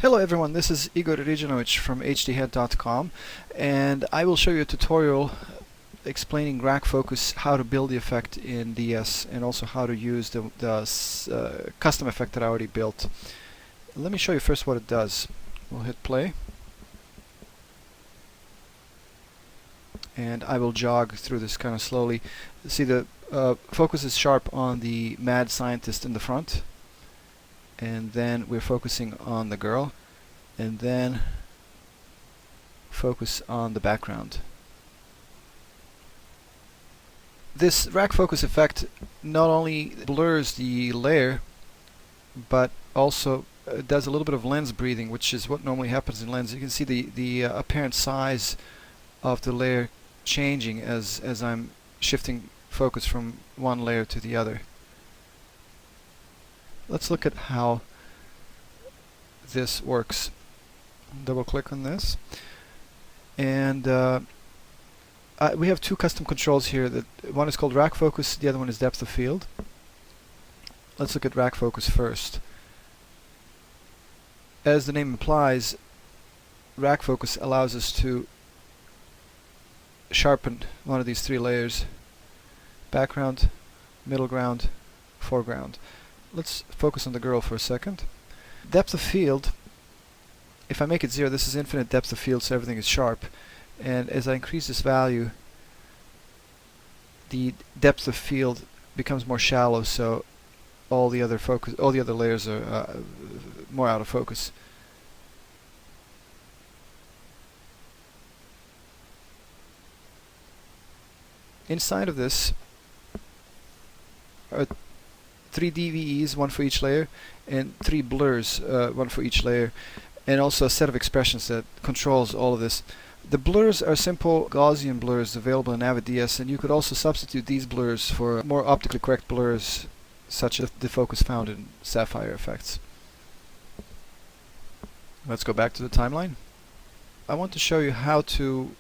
Hello everyone, this is Igor Rijanovic from hdhead.com, and I will show you a tutorial explaining rack focus, how to build the effect in DS, and also how to use the custom effect that I already built. Let me show you first what it does. We'll hit play, and I will jog through this kind of slowly. See, the focus is sharp on the mad scientist in the front, and then we're focusing on the girl, and then focus on the background. This rack focus effect not only blurs the layer, but also does a little bit of lens breathing, which is what normally happens in lens. You can see the apparent size of the layer changing as I'm shifting focus from one layer to the other. Let's look at how this works. Double click on this, and we have two custom controls here. That one is called rack focus, the other one is depth of field. Let's look at rack focus first. As the name implies, rack focus allows us to sharpen one of these three layers: background, middle ground, foreground. Let's focus on the girl for a second. Depth of field, if I make it 0, this is infinite depth of field, so everything is sharp. And as I increase this value, the depth of field becomes more shallow, so all the other layers are more out of focus. Inside of this are 3 DVEs, one for each layer, and 3 blurs, one for each layer, and also a set of expressions that controls all of this. The blurs are simple Gaussian blurs available in Avid DS, and you could also substitute these blurs for more optically correct blurs, such as the focus found in Sapphire effects. Let's go back to the timeline. I want to show you how to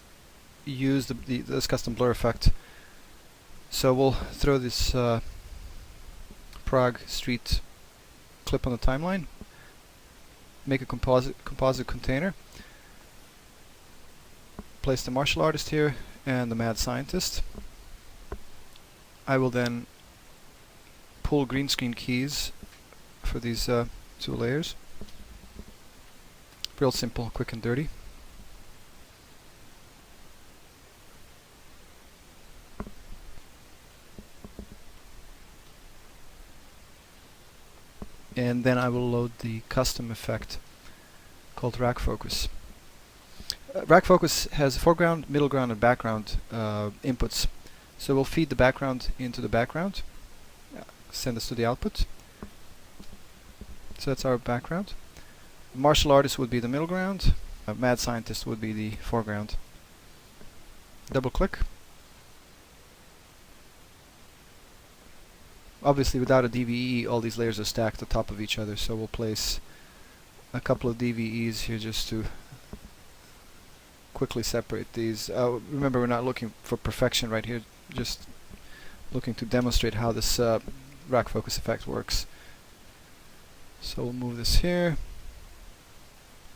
use this custom blur effect. So we'll throw this Prague Street clip on the timeline, make a composite container, place the martial artist here and the mad scientist. I will then pull green screen keys for these 2 layers. Real simple, quick and dirty. And then I will load the custom effect called rack focus. Rack focus has foreground, middle ground, and background inputs. So we'll feed the background into the background, send this to the output. So that's our background. Martial artist would be the middle ground, mad scientist would be the foreground. Double click. Obviously, without a DVE, all these layers are stacked on top of each other, so we'll place a couple of DVEs here just to quickly separate these. Remember, we're not looking for perfection right here, just looking to demonstrate how this rack focus effect works. So we'll move this here,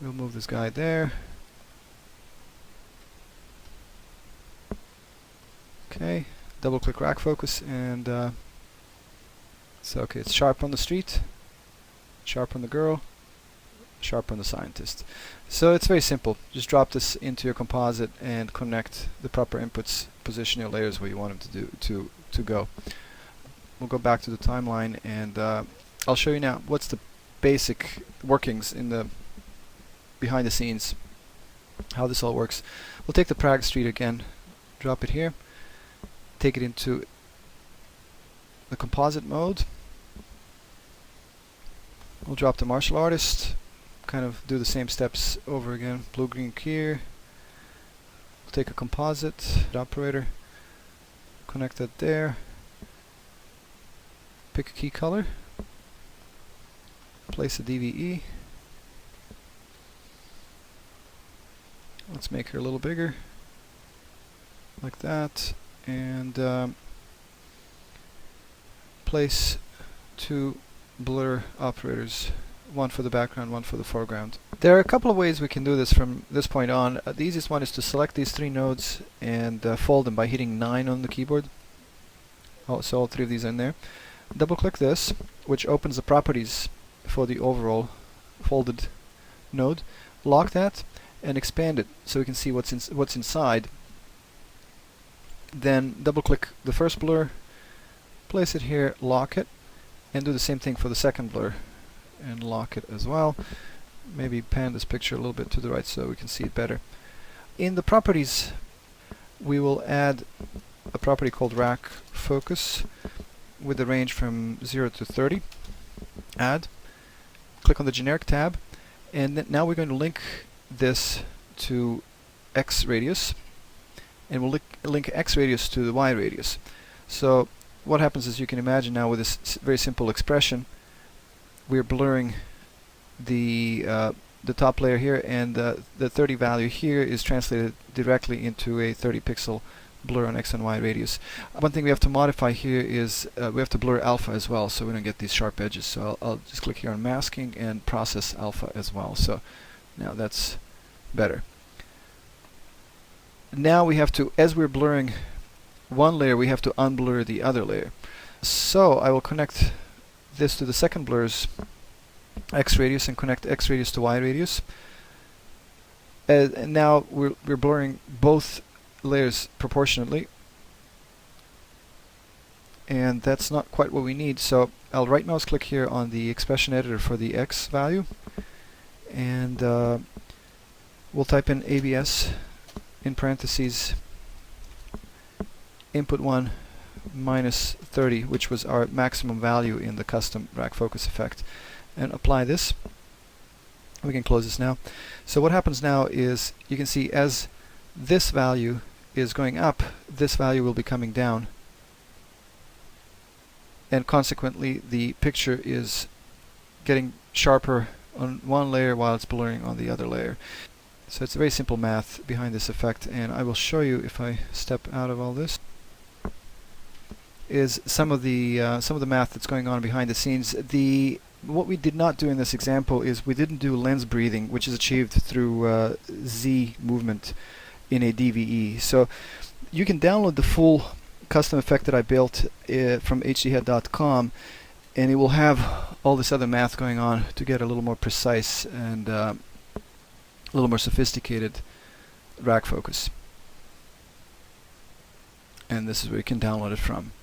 we'll move this guy there. Okay, double click rack focus, and so okay, it's sharp on the street, sharp on the girl, sharp on the scientist. So it's very simple. Just drop this into your composite and connect the proper inputs, position your layers where you want them to go. We'll go back to the timeline, and I'll show you now what's the basic workings in the behind the scenes, how this all works. We'll take the Prague Street again, drop it here, take it into the composite mode. We'll drop the martial artist, kind of do the same steps over again. Blue green here. We'll take a composite operator, connect that there, pick a key color, place a DVE. Let's make her a little bigger, like that, and place 2 blur operators one for the background, one for the foreground. There are a couple of ways we can do this from this point on. The easiest one is to select these three nodes and fold them by hitting 9 on the keyboard. Oh, so all three of these are in there. Double click this, which opens the properties for the overall folded node. Lock that and expand it so we can see what's inside. Then double click the first blur, place it here, lock it, and do the same thing for the second blur and lock it as well. Maybe pan this picture a little bit to the right so we can see it better. In the properties, we will add a property called rack focus with the range from 0 to 30. Add. Click on the generic tab, and then now we're going to link this to X radius, and we'll link X radius to the Y radius. So what happens is, you can imagine now with this very simple expression, we're blurring the top layer here, and the 30 value here is translated directly into a 30 pixel blur on X and Y radius. One thing we have to modify here is we have to blur alpha as well, so we don't get these sharp edges. So I'll just click here on masking and process alpha as well. So now that's better. Now we have to, as we're blurring one layer, we have to unblur the other layer. So I will connect this to the second blur's X radius and connect X radius to Y radius. And now we're blurring both layers proportionately, and that's not quite what we need. So I'll right mouse click here on the expression editor for the X value, and we'll type in ABS in parentheses input 1 minus 30, which was our maximum value in the custom rack focus effect, and apply this. We can close this now. So what happens now is, you can see as this value is going up, this value will be coming down, and consequently the picture is getting sharper on one layer while it's blurring on the other layer. So it's a very simple math behind this effect, and I will show you, if I step out of all this, is some of the math that's going on behind the scenes. What we did not do in this example is we didn't do lens breathing, which is achieved through Z movement in a DVE. So you can download the full custom effect that I built from hdhead.com, and it will have all this other math going on to get a little more precise and a little more sophisticated rack focus. And this is where you can download it from.